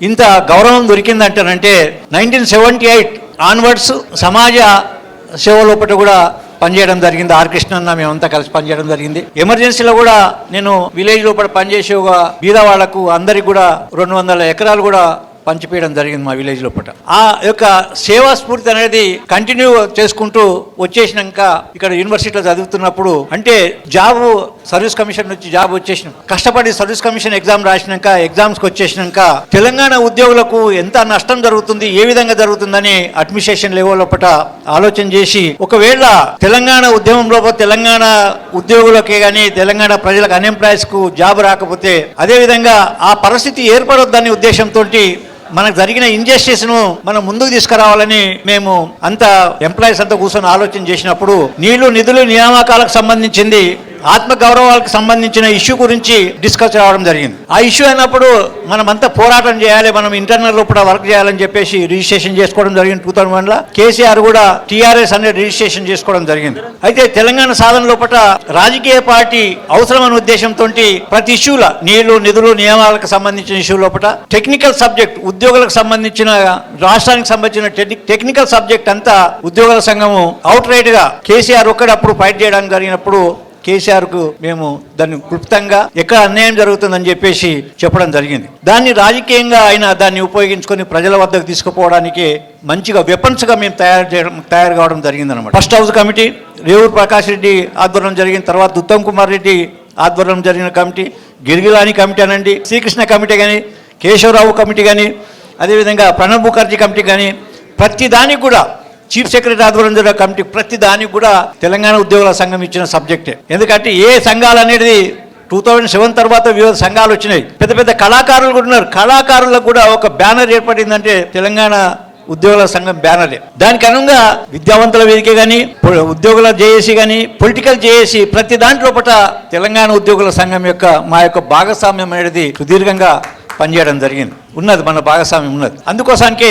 ఇంత గౌరవం దొరికిందంటారంటే 1978 ఆన్వర్డ్స్ సమాజ సేవ లోపల కూడా పనిచేయడం జరిగింది. ఆర్ కృష్ణ అన్న మేమంతా కలిసి పనిచేయడం జరిగింది. ఎమర్జెన్సీలో కూడా నేను విలేజ్ లోపల పనిచేసే ఒక బీద వాళ్లకు అందరికి కూడా 200 ఎకరాలు కూడా పంచిపేయడం జరిగింది మా విలేజ్ లోపల. ఆ యొక్క సేవా స్ఫూర్తి అనేది కంటిన్యూ చేసుకుంటూ వచ్చేసినాక ఇక్కడ యూనివర్సిటీలో చదువుతున్నప్పుడు అంటే జాబ్ సర్వీస్ కమిషన్ నుంచి జాబ్ వచ్చేసినాం. కష్టపడి సర్వీస్ కమిషన్ ఎగ్జామ్ రాసినాక ఎగ్జామ్స్కి వచ్చేసినాక తెలంగాణ ఉద్యోగులకు ఎంత నష్టం జరుగుతుంది, ఏ విధంగా జరుగుతుందని అడ్మినిస్ట్రేషన్ లెవెల్ లోపల ఆలోచన చేసి ఒకవేళ తెలంగాణ ఉద్యమం లోపల తెలంగాణ ఉద్యోగులకే కానీ తెలంగాణ ప్రజలకు అన్ఎంప్లాయీస్ కు జాబ్ రాకపోతే అదేవిధంగా ఆ పరిస్థితి ఏర్పడొద్దని ఉద్దేశంతో మనకు జరిగిన ఇంజస్టిస్ను మనం ముందుకు తీసుకురావాలని మేము అంతా ఎంప్లాయీస్ అంతా కూర్చొని ఆలోచన చేసినప్పుడు నీళ్లు నిధులు నియామకాలకు సంబంధించింది ఆత్మ గౌరవాలకు సంబంధించిన ఇష్యూ గురించి డిస్కస్ రావడం జరిగింది. ఆ ఇష్యూ అయినప్పుడు మనం అంతా పోరాటం చేయాలి, మనం ఇంటర్నల్ లోపల వర్క్ చేయాలని చెప్పేసి రిజిస్ట్రేషన్ చేసుకోవడం జరిగింది. 2001లో కేసీఆర్ కూడా టీఆర్ఎస్ అనే రిజిస్ట్రేషన్ చేసుకోవడం జరిగింది. అయితే తెలంగాణ సాధన లోపల రాజకీయ పార్టీ అవసరమైన ఉద్దేశంతో ప్రతి ఇష్యూల నీళ్లు నిధులు నియమాలకు సంబంధించిన ఇష్యూ లోపల టెక్నికల్ సబ్జెక్ట్ ఉద్యోగులకు సంబంధించిన రాష్ట్రానికి సంబంధించిన టెక్నికల్ సబ్జెక్ట్ అంతా ఉద్యోగుల సంఘము అవుట్ రైట్ గా కేసీఆర్ ఒక్కడప్పుడు ఫైట్ చేయడానికి జరిగినప్పుడు కేసీఆర్కు మేము దాన్ని క్లుప్తంగా ఎక్కడ అన్యాయం జరుగుతుందని చెప్పేసి చెప్పడం జరిగింది. దాన్ని రాజకీయంగా ఆయన దాన్ని ఉపయోగించుకొని ప్రజల వద్దకు తీసుకుపోవడానికి మంచిగా వెపన్స్గా మేము తయారు కావడం జరిగింది అనమాట. First house committee Revuru Prakash Reddy ఆధ్వర్యం జరిగిన తర్వాత ఉత్తమ్ కుమార్ రెడ్డి ఆధ్వర్యం జరిగిన కమిటీ, గిరిగిలాని కమిటీ అనండి, శ్రీకృష్ణ కమిటీ కానీ, కేశవరావు కమిటీ కానీ, అదేవిధంగా ప్రణబ్ ముఖర్జీ కమిటీ కానీ ప్రతి దానికి కూడా చీఫ్ సెక్రటరీ ఆధ్వర్యం జరిగిన కమిటీ ప్రతి దానికి కూడా తెలంగాణ ఉద్యోగుల సంఘం ఇచ్చిన సబ్జెక్టే. ఎందుకంటే ఏ సంఘాలు అనేది 2007 తర్వాత వివిధ సంఘాలు వచ్చినాయి, పెద్ద పెద్ద కళాకారులు కూడా ఉన్నారు. కళాకారులకు కూడా ఒక బ్యానర్ ఏర్పడిందంటే తెలంగాణ ఉద్యోగుల సంఘం బ్యానరే. దానికి అనుగుణంగా విద్యావంతుల వేదిక కానీ, ఉద్యోగుల జేఏసీ కానీ, పొలిటికల్ జేఏసీ ప్రతి దాంట్లో తెలంగాణ ఉద్యోగుల సంఘం యొక్క మా యొక్క భాగస్వామ్యం అనేది సుదీర్ఘంగా పనిచేయడం జరిగింది. ఉన్నది మన భాగస్వామ్యం ఉన్నది. అందుకోసానికే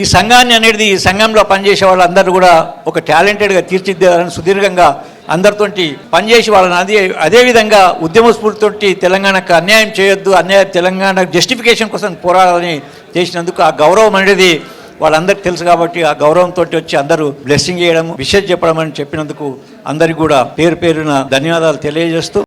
ఈ సంఘాన్ని అనేది ఈ సంఘంలో పనిచేసే వాళ్ళందరూ కూడా ఒక టాలెంటెడ్గా తీర్చిదిద్దాలని సుదీర్ఘంగా అందరితోటి పనిచేసి వాళ్ళని అదేవిధంగా ఉద్యమ స్ఫూర్తితోటి తెలంగాణకు అన్యాయం చేయొద్దు, తెలంగాణ జస్టిఫికేషన్ కోసం పోరాడాలని చేసినందుకు ఆ గౌరవం అనేది వాళ్ళందరికీ తెలుసు కాబట్టి ఆ గౌరవంతో వచ్చి అందరూ బ్లెస్సింగ్ చేయడం, విషయం చెప్పడం అని చెప్పినందుకు అందరికీ కూడా పేరు పేరున ధన్యవాదాలు తెలియజేస్తూ